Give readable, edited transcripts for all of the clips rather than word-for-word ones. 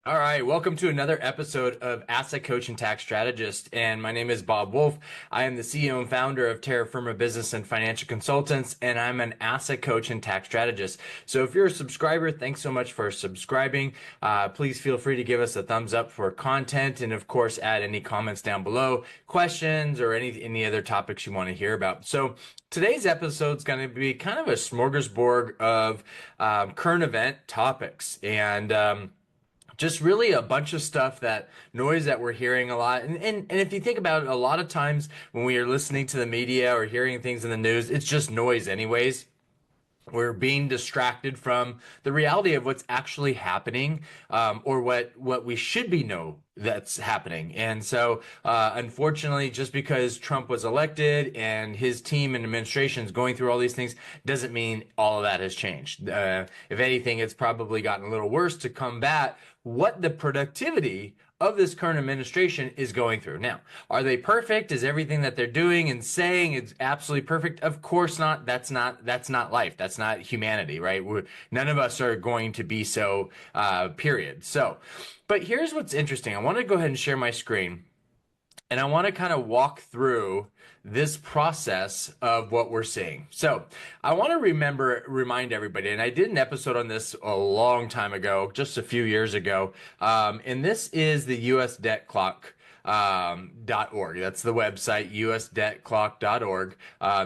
All right, welcome to another episode of Asset Coach and Tax Strategist. And my name is Bob Wolf. I am the CEO and founder of Terra Firma Business and Financial Consultants, and I'm an asset coach and tax strategist. So if you're a subscriber, thanks so much for subscribing. Please feel free to give us a thumbs up for content, and of course, add any comments down below, questions, or any other topics you want to hear about. So today's episode is going to be kind of a smorgasbord of current event topics. And just really a bunch of stuff, that noise that we're hearing a lot. And if you think about it, a lot of times when we are listening to the media or hearing things in the news, it's just noise anyways. We're being distracted from the reality of what's actually happening, or what we should be know that's happening. And so, unfortunately, just because Trump was elected and his team and administration is going through all these things, doesn't mean all of that has changed. If anything, it's probably gotten a little worse to combat what the productivity of this current administration is going through. Now, are they perfect? Is everything that they're doing and saying it's absolutely perfect? Of course not. That's not life. That's not humanity, right? None of us are going to be so, period. So, but here's what's interesting. I want to go ahead and share my screen, and I want to kind of walk through this process of what we're seeing. So I want to remind everybody, and I did an episode on this a long time ago, just a few years ago. And this is the US debt clock. .org. That's the website, usdebtclock.org.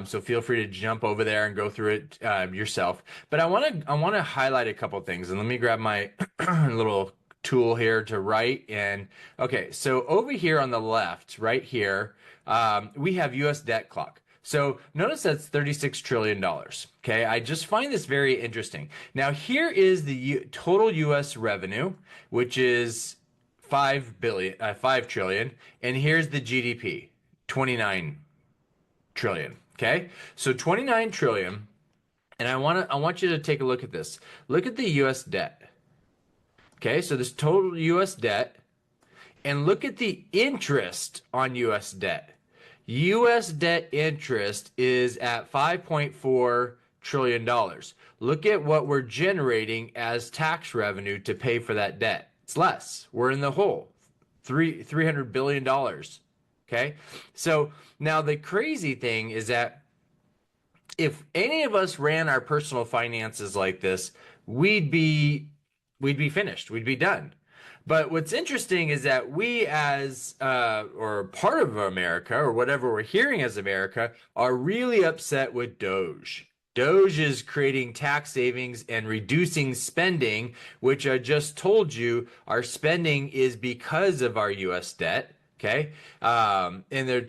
So feel free to jump over there and go through it yourself. But I want to highlight a couple things, and let me grab my little tool here to write. And okay, so over here on the left, right here, we have US debt clock. So notice that's $36 trillion. Okay, I just find this very interesting. Now here is the total US revenue, which is 5 trillion, and here's the GDP, 29 trillion. Okay, so 29 trillion, and I want you to take a look at this. Look at the US debt. Okay, so this total US debt, and look at the interest on US debt. US debt interest is at $5.4 trillion. Look at what we're generating as tax revenue to pay for that debt. It's less. We're in the hole. $300 billion. Okay, so now the crazy thing is that if any of us ran our personal finances like this, we'd be finished. We'd be done. But what's interesting is that we, as or part of America, or whatever we're hearing as America, are really upset with DOGE. DOGE is creating tax savings and reducing spending, which I just told you our spending is because of our U.S. debt. Okay, and they're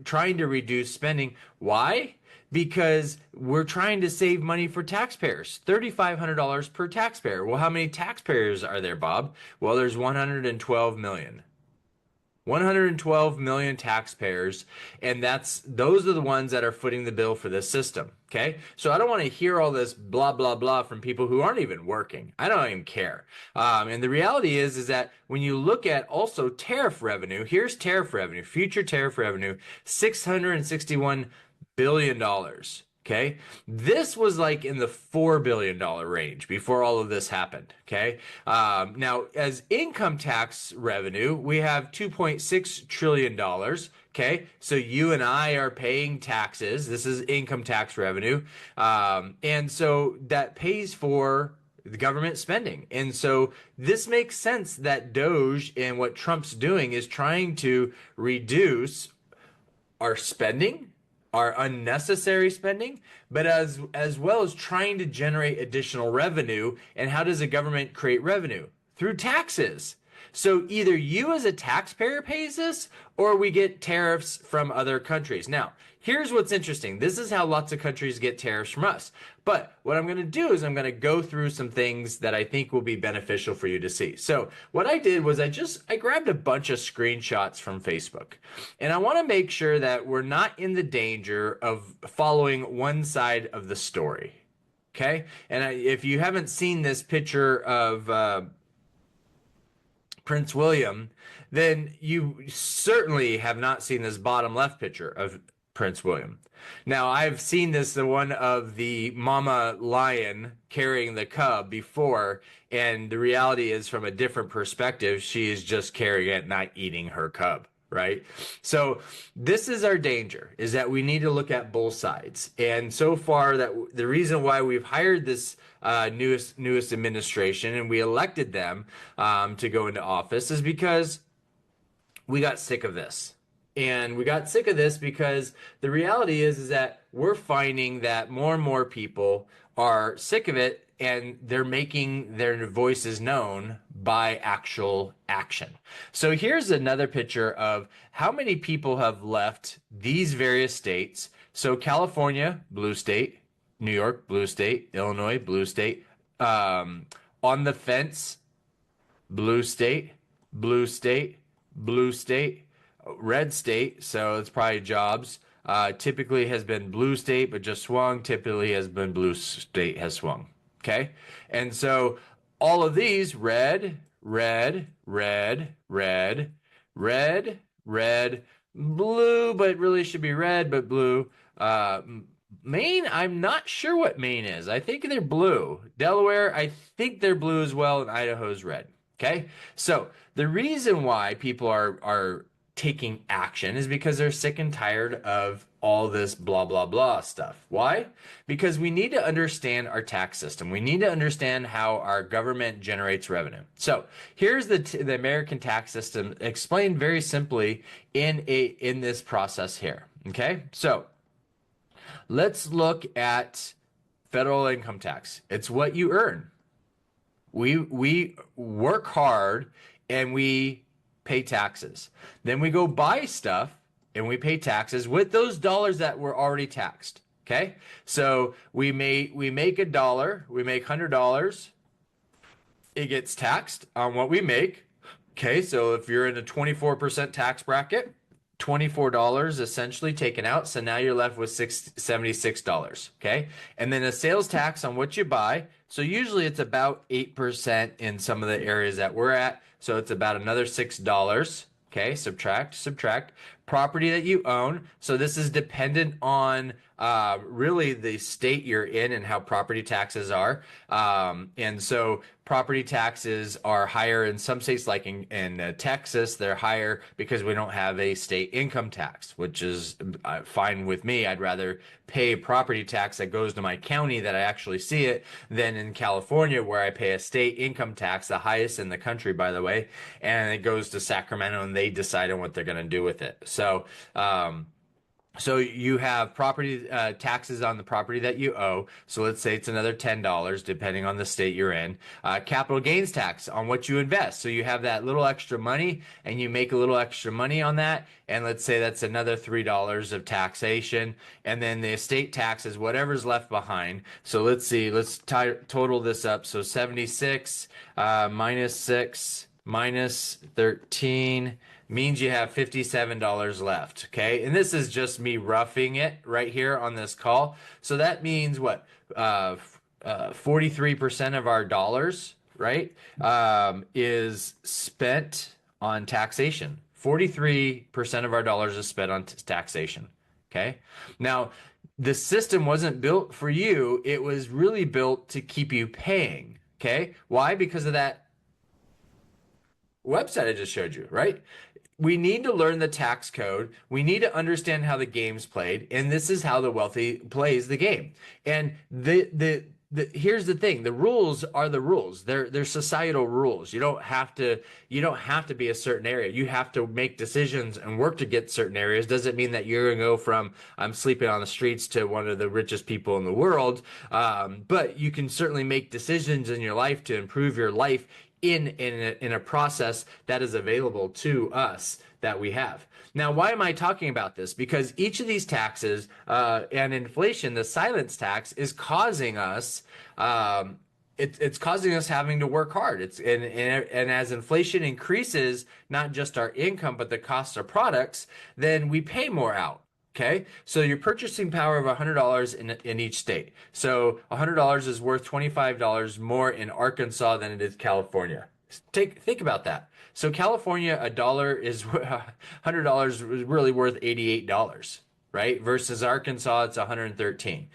trying to reduce spending. Why? Because we're trying to save money for taxpayers, $3,500 per taxpayer. Well, how many taxpayers are there, Bob? Well, there's 112 million. 112 million taxpayers, and those are the ones that are footing the bill for this system. Okay, so I don't want to hear all this blah blah blah from people who aren't even working. I don't even care. And the reality is that when you look at also tariff revenue, here's tariff revenue, future tariff revenue, $661 billion. Okay, this was like in the $4 billion range before all of this happened. Okay, now as income tax revenue, we have $2.6 trillion. Okay, so you and I are paying taxes. This is income tax revenue, and so that pays for the government spending. And so this makes sense that DOGE and what Trump's doing is trying to reduce our spending, our unnecessary spending, but as well as trying to generate additional revenue. And how does the government create revenue? Through taxes. So either you as a taxpayer pays this, or we get tariffs from other countries. Now, here's what's interesting. This is how lots of countries get tariffs from us. But what I'm going to do is I'm going to go through some things that I think will be beneficial for you to see. So what I did was I grabbed a bunch of screenshots from Facebook. And I want to make sure that we're not in the danger of following one side of the story. Okay? And if you haven't seen this picture of Prince William, then you certainly have not seen this bottom left picture of Prince William. Now, I've seen this, the one of the mama lion carrying the cub before, and the reality is, from a different perspective, she is just carrying it, not eating her cub, right? So this is our danger, is that we need to look at both sides. And so far, that the reason why we've hired this newest administration and we elected them to go into office is because we got sick of this. And we got sick of this because the reality is that we're finding that more and more people are sick of it, and they're making their voices known by actual action. So here's another picture of how many people have left these various states. So California, blue state; New York, blue state; Illinois, blue state; on the fence, blue state, blue state, blue state, red state, so it's probably jobs. Typically has been blue state, but just swung. Typically has been blue state, has swung. Okay. And so all of these red, red, red, red, red, red, blue, but really should be red, but blue. Maine, I'm not sure what Maine is. I think they're blue. Delaware, I think they're blue as well, and Idaho's red. Okay. So the reason why people are taking action is because they're sick and tired of all this blah, blah, blah stuff. Why? Because we need to understand our tax system. We need to understand how our government generates revenue. So here's the American tax system explained very simply in this process here. Okay. So let's look at federal income tax. It's what you earn. We work hard and we pay taxes. Then we go buy stuff and we pay taxes with those dollars that were already taxed. Okay. So we make $1, we make $100. It gets taxed on what we make. Okay. So if you're in a 24% tax bracket, $24 essentially taken out. So now you're left with $76. Okay. And then a sales tax on what you buy. So usually it's about 8% in some of the areas that we're at. So it's about another $6. Okay, subtract. Property that you own. So this is dependent on really the state you're in and how property taxes are. And so property taxes are higher in some states, like in Texas, they're higher because we don't have a state income tax, which is fine with me. I'd rather pay property tax that goes to my county that I actually see it than in California, where I pay a state income tax, the highest in the country, by the way, and it goes to Sacramento and they decide on what they're going to do with it. So you have property taxes on the property that you owe. So let's say it's another $10, depending on the state you're in. Capital gains tax on what you invest. So you have that little extra money and you make a little extra money on that. And let's say that's another $3 of taxation. And then the estate tax is whatever's left behind. So let's see, let's total this up. So 76 minus 6 minus 13 means you have $57 left. Okay. And this is just me roughing it right here on this call. So that means what? 43% of our dollars, right? Is spent on taxation. 43% of our dollars is spent on taxation. Okay. Now, the system wasn't built for you. It was really built to keep you paying. Okay. Why? Because of that website I just showed you, right? We need to learn the tax code. We need to understand how the game's played, and this is how the wealthy plays the game. And here's the thing: the rules are the rules. They're societal rules. You don't have to be a certain area. You have to make decisions and work to get certain areas. Doesn't mean that you're gonna go from I'm sleeping on the streets to one of the richest people in the world. But you can certainly make decisions in your life to improve your life in a process that is available to us that we have. Now, why am I talking about this? Because each of these taxes and inflation, the silence tax, is causing us it's causing us having to work hard. And as inflation increases, not just our income but the cost of products, then we pay more out. Okay, so your purchasing power of $100 in each state. So $100 is worth $25 more in Arkansas than it is California. Think about that. So California, $100 is really worth $88. right? Versus Arkansas, it's 113.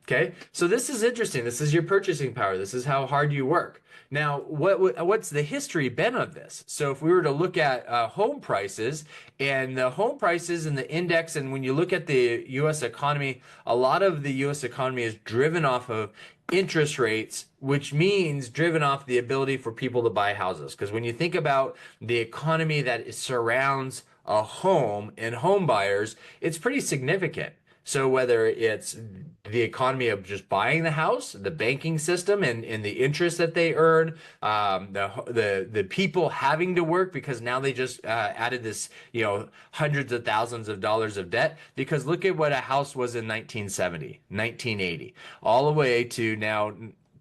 Okay, so this is interesting. This is your purchasing power. This is how hard you work. Now, what's the history been of this? So if we were to look at home prices and the home prices and the index, and when you look at the U.S. economy, a lot of the U.S. economy is driven off of interest rates, which means driven off the ability for people to buy houses. Because when you think about the economy that surrounds a home and home buyers, it's pretty significant. So whether it's the economy of just buying the house, the banking system and the interest that they earn, the people having to work because now they just added this, hundreds of thousands of dollars of debt. Because look at what a house was in 1970, 1980, all the way to now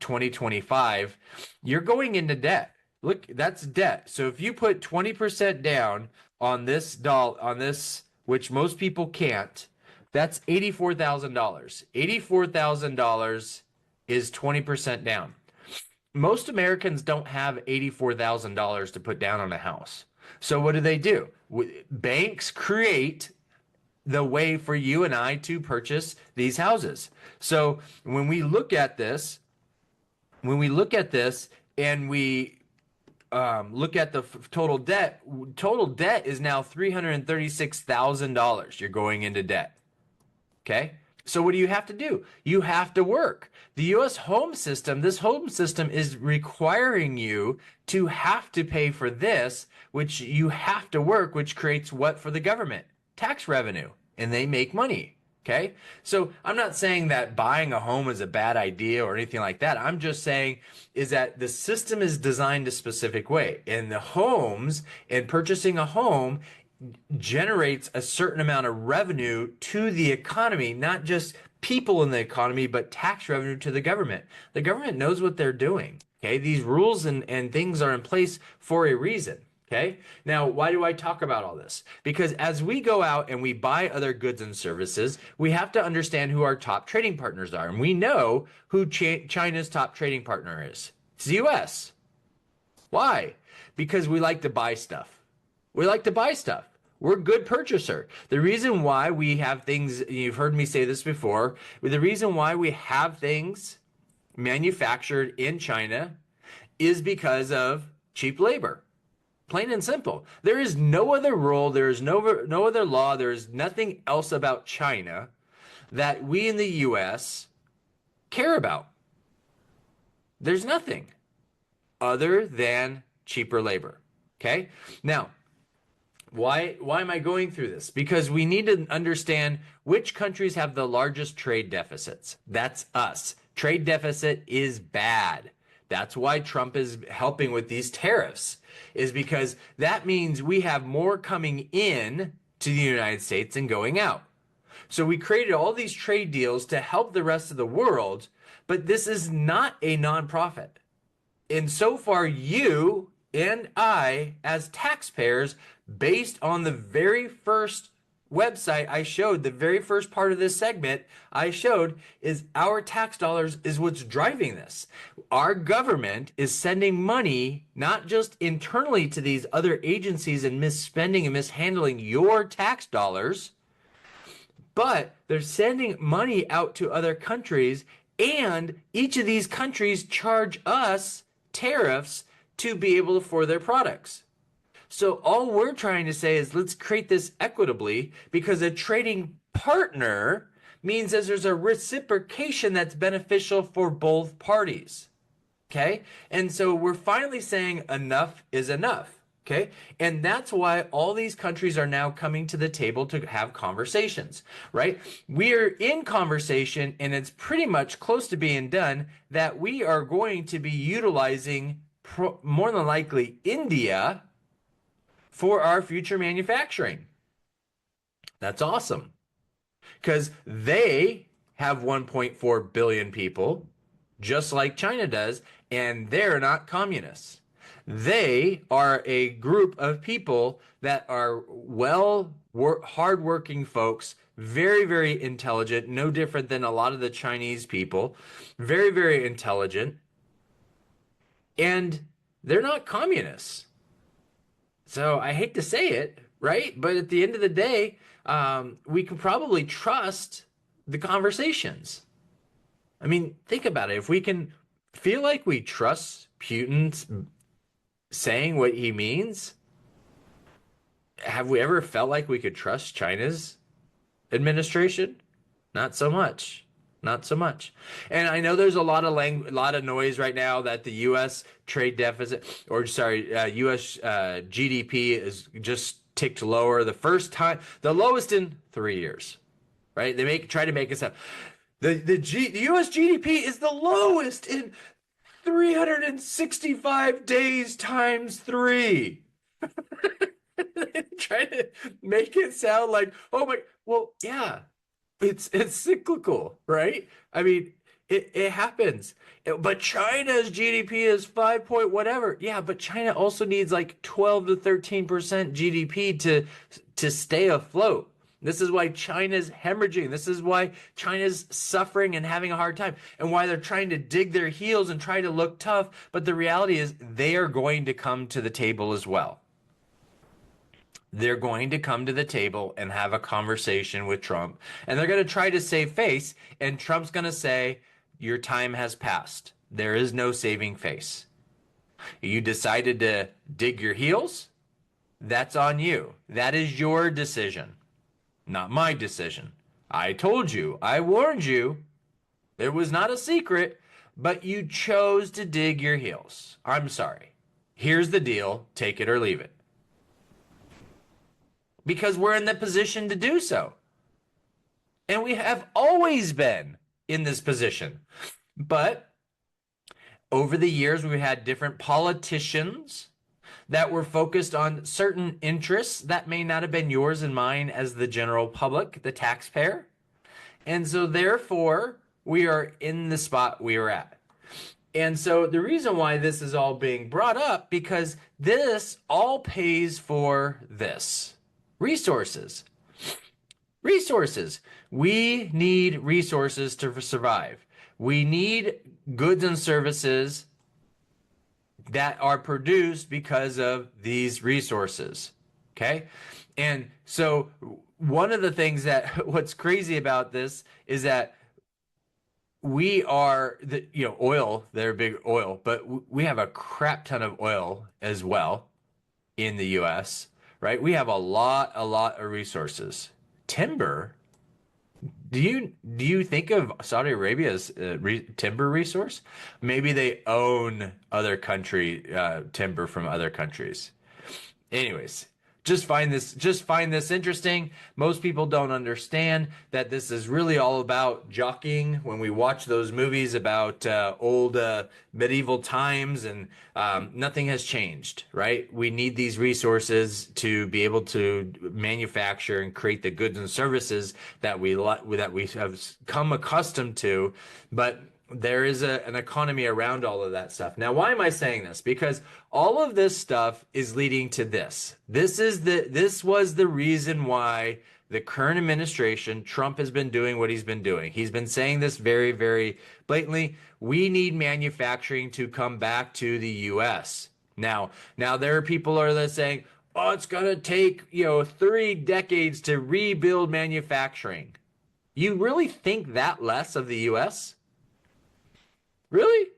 2025. You're going into debt. Look, that's debt. So if you put 20% down on this, which most people can't, that's $84,000. $84,000 is 20% down. Most Americans don't have $84,000 to put down on a house. So what do? Banks create the way for you and I to purchase these houses. So when we look at this and we look at the total debt is now $336,000. You're going into debt. Okay. So what do you have to do? You have to work. The U.S. this home system is requiring you to have to pay for this, which you have to work, which creates what for the government? Tax revenue, and they make money. Okay. So I'm not saying that buying a home is a bad idea or anything like that. I'm just saying is that the system is designed a specific way, and the homes and purchasing a home generates a certain amount of revenue to the economy, not just people in the economy, but tax revenue to the government. The government knows what they're doing. Okay. These rules and things are in place for a reason. Okay. Now, why do I talk about all this? Because as we go out and we buy other goods and services, we have to understand who our top trading partners are. And we know who China's top trading partner is. It's the US. Why? Because we like to buy stuff. We like to buy stuff. We're a good purchaser. The reason why we have things, you've heard me say this before, the reason why we have things manufactured in China is because of cheap labor. Plain and simple. There is no other rule, there is no other law, there is nothing else about China that we in the US care about. There's nothing other than cheaper labor. Okay? Now, why am I going through this? Because we need to understand which countries have the largest trade deficits. That's us. Trade deficit is bad. That's why Trump is helping with these tariffs, is because that means we have more coming in to the United States than going out. So we created all these trade deals to help the rest of the world, but this is not a nonprofit. And so far, you and I, as taxpayers, based on the very first website I showed, the very first part of this segment I showed, is our tax dollars is what's driving this. Our government is sending money, not just internally to these other agencies and misspending and mishandling your tax dollars, but they're sending money out to other countries, and each of these countries charge us tariffs to be able to for their products. So all we're trying to say is let's create this equitably, because a trading partner means that there's a reciprocation that's beneficial for both parties. Okay? And so we're finally saying enough is enough. Okay? And that's why all these countries are now coming to the table to have conversations, right? We're in conversation, and it's pretty much close to being done, that we are going to be utilizing more than likely India for our future manufacturing. That's awesome, because they have 1.4 billion people, just like China does, and they're not communists. They are a group of people that are hardworking folks, very, very intelligent, no different than a lot of the Chinese people, very, very intelligent, and they're not communists. So I hate to say it, right? But at the end of the day, we can probably trust the conversations. I mean, think about it. If we can feel like we trust Putin's saying what he means, have we ever felt like we could trust China's administration? Not so much. Not so much. And I know there's a lot of lot of noise right now that the U.S. trade deficit, or sorry, U.S. GDP is just ticked lower. The first time, the lowest in 3 years, right? Try to make us up. The U.S. GDP is the lowest in 365 days times three. Try to make it sound like, oh my, well, yeah, it's cyclical, right? I mean, it happens. But China's GDP is 5 point whatever. Yeah, but China also needs like 12 to 13% GDP to stay afloat. This is why China's hemorrhaging. This is why China's suffering and having a hard time, and why they're trying to dig their heels and try to look tough. But the reality is they are going to come to the table as well. They're going to come to the table and have a conversation with Trump, and they're going to try to save face, and Trump's going to say, your time has passed. There is no saving face. You decided to dig your heels? That's on you. That is your decision, not my decision. I told you, I warned you. It was not a secret, but you chose to dig your heels. I'm sorry. Here's the deal. Take it or leave it. Because we're in the position to do so. And we have always been in this position. But over the years, we've had different politicians that were focused on certain interests that may not have been yours and mine as the general public, the taxpayer. And so therefore, we are in the spot we are at. And so the reason why this is all being brought up, because this all pays for this. Resources. Resources. We need resources to survive. We need goods and services that are produced because of these resources. Okay? And so one of the things that what's crazy about this is that we are oil, they're big oil, but we have a crap ton of oil as well in the US, right? We have a lot of resources. Timber. Do you think of Saudi Arabia as timber resource? Maybe they own other country timber from other countries. Anyways, just find this interesting. Most people don't understand that this is really all about jockeying. When we watch those movies about old medieval times, and nothing has changed, right? We need these resources to be able to manufacture and create the goods and services that we have come accustomed to, but there is an economy around all of that stuff. Now, why am I saying this? Because all of this stuff is leading to this. This was the reason why the current administration, Trump, has been doing what he's been doing. He's been saying this very, very blatantly. We need manufacturing to come back to the U.S. Now there are people that are saying, oh, it's going to take, 3 decades to rebuild manufacturing. You really think that less of the U.S.? Really?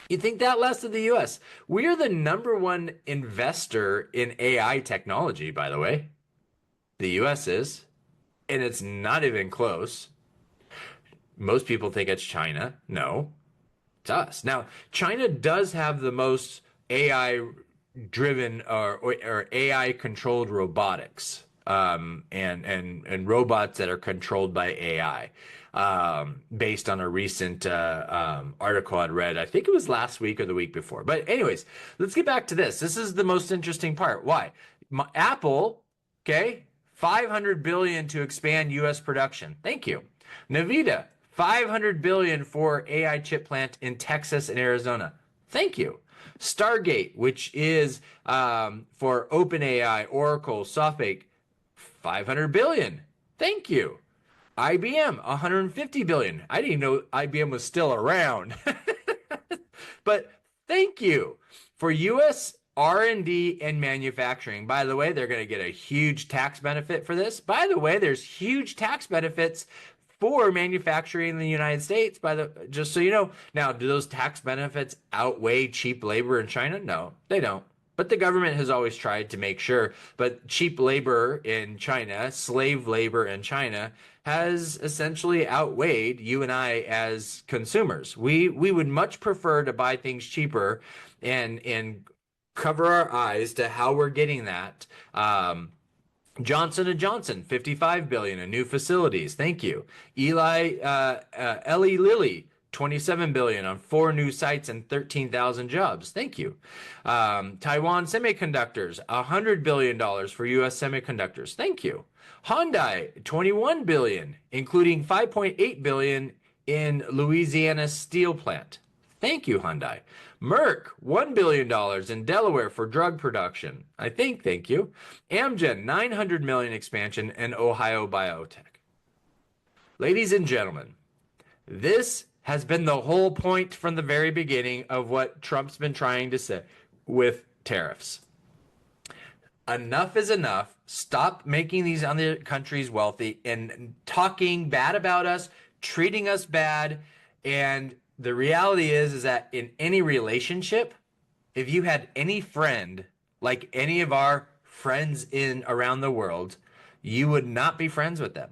You think that less of the US? We are the #1 investor in AI technology, by the way. The US is. And it's not even close. Most people think it's China. No, it's us. Now, China does have the most AI driven or AI controlled robotics, and robots that are controlled by AI. Based on a recent article I'd read. I think it was last week or the week before. But anyways, let's get back to this. This is the most interesting part. Why? Apple, okay, $500 billion to expand U.S. production. Thank you. Nvidia, $500 billion for AI chip plant in Texas and Arizona. Thank you. Stargate, which is for OpenAI, Oracle, SoftBank, $500 billion. Thank you. IBM, $150 billion. I didn't even know IBM was still around. But thank you. For U.S. R&D and manufacturing. By the way, they're going to get a huge tax benefit for this. By the way, there's huge tax benefits for manufacturing in the United States, just so you know. Now, do those tax benefits outweigh cheap labor in China? No, they don't. But the government has always tried to make sure. But cheap labor in China, slave labor in China, has essentially outweighed you and I as consumers. We would much prefer to buy things cheaper and cover our eyes to how we're getting that. Johnson and Johnson, 55 billion in new facilities. Thank you. Eli Lilly, 27 billion on 4 new sites and 13,000 jobs. Thank you. Taiwan Semiconductors, $100 billion for US semiconductors. Thank you. Hyundai, 21 billion, including 5.8 billion in Louisiana steel plant. Thank you, Hyundai. Merck, $1 billion in Delaware for drug production. I think, thank you. Amgen, 900 million expansion in Ohio Biotech. Ladies and gentlemen, this has been the whole point from the very beginning of what Trump's been trying to say with tariffs. Enough is enough. Stop making these other countries wealthy and talking bad about us, treating us bad. And the reality is that in any relationship, if you had any friend like any of our friends in around the world, you would not be friends with them.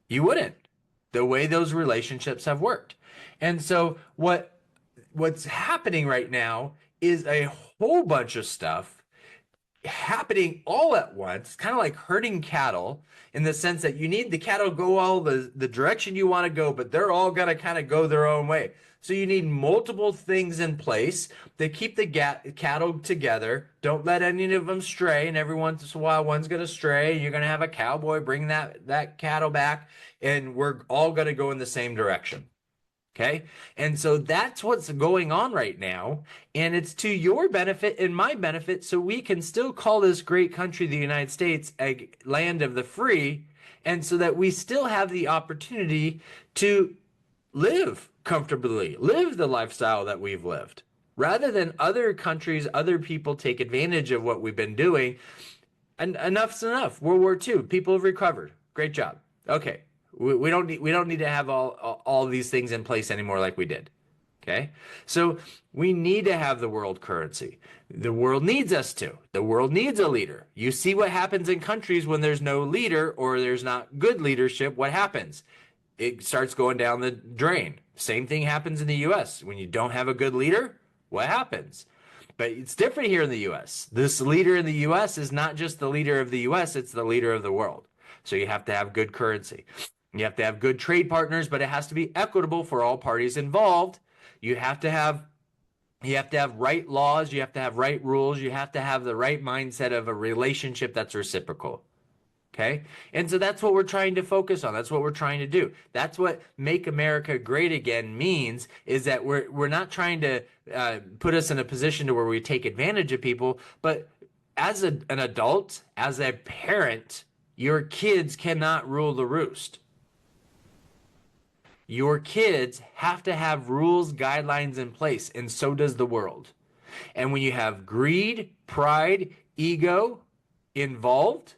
You wouldn't. The way those relationships have worked. And so what's happening right now is a whole bunch of stuff happening all at once, kind of like herding cattle in the sense that you need the cattle go all the direction you want to go, but they're all going to kind of go their own way. So you need multiple things in place that keep the cattle together. Don't let any of them stray, and every once in a while one's going to stray. You're going to have a cowboy bring that cattle back, and we're all going to go in the same direction. Okay. And so that's what's going on right now. And it's to your benefit and my benefit. So we can still call this great country, the United States, a land of the free. And so that we still have the opportunity to live comfortably, live the lifestyle that we've lived, rather than other countries, other people take advantage of what we've been doing. And enough's enough. World War II, people have recovered. Great job. Okay. We don't need to have all these things in place anymore like we did. Okay? So we need to have the world currency. The world needs us to. The world needs a leader. You see what happens in countries when there's no leader or there's not good leadership. What happens? It starts going down the drain. Same thing happens in the US. When you don't have a good leader, what happens? But it's different here in the US. This leader in the US is not just the leader of the US, it's the leader of the world. So you have to have good currency. You have to have good trade partners, but it has to be equitable for all parties involved. You have to have right laws, you have to have right rules, you have to have the right mindset of a relationship that's reciprocal. Okay? And so that's what we're trying to focus on. That's what we're trying to do. That's what Make America Great Again means, is that we're not trying to put us in a position to where we take advantage of people, but as an adult, as a parent, your kids cannot rule the roost. Your kids have to have rules, guidelines in place, and so does the world. And when you have greed, pride, ego involved,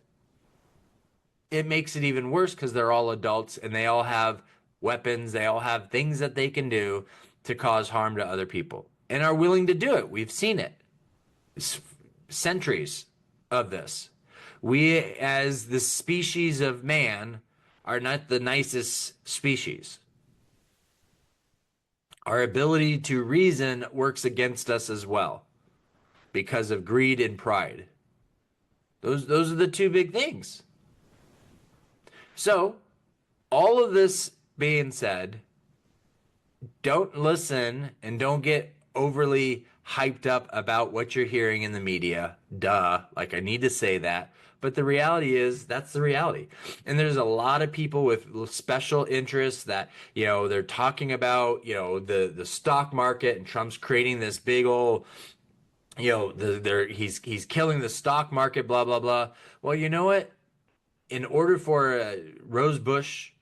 it makes it even worse because they're all adults and they all have weapons, they all have things that they can do to cause harm to other people and are willing to do it. We've seen it. It's centuries of this. We, as the species of man, are not the nicest species. Our ability to reason works against us as well because of greed and pride. Those are the two big things. So, all of this being said, don't listen and don't get overly hyped up about what you're hearing in the media. Duh, like I need to say that. But the reality is that's the reality. And there's a lot of people with special interests that, they're talking about, the stock market, and Trump's creating this big old, he's killing the stock market, blah, blah, blah. Well, you know what? In order for a rose bush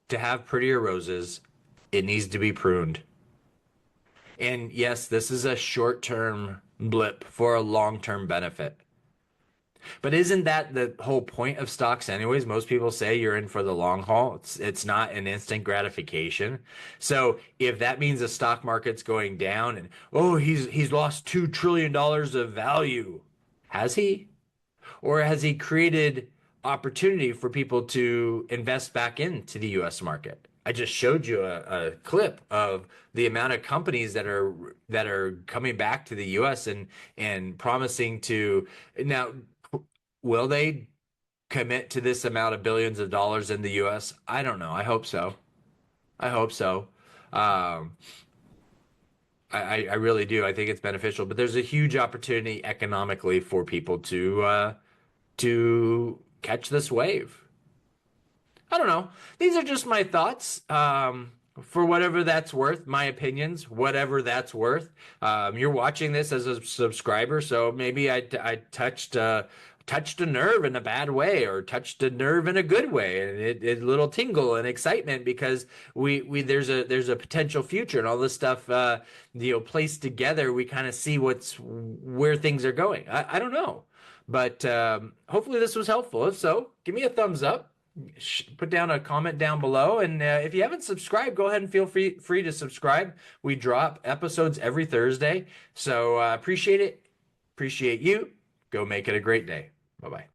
to have prettier roses, it needs to be pruned. And yes, this is a short-term blip for a long-term benefit. But isn't that the whole point of stocks anyways? Most people say you're in for the long haul. It's not an instant gratification. So if that means the stock market's going down and oh he's lost $2 trillion of value, has he? Or has he created opportunity for people to invest back into the US market? I just showed you a clip of the amount of companies that are coming back to the US and promising to now will they commit to this amount of billions of dollars in the US? I don't know. I hope so. I hope so. Um, I really do. I think it's beneficial, but there's a huge opportunity economically for people to catch this wave. I don't know. These are just my thoughts. For whatever that's worth, my opinions, whatever that's worth. You're watching this as a subscriber, so maybe I touched a nerve in a bad way or touched a nerve in a good way, and it a little tingle and excitement because we there's a potential future and all this stuff placed together. We kind of see where things are going. I don't know, but hopefully this was helpful. If so, give me a thumbs up, put down a comment down below, and if you haven't subscribed, go ahead and feel free to subscribe. We drop episodes every Thursday, so appreciate it. Appreciate you. Go make it a great day. Bye bye.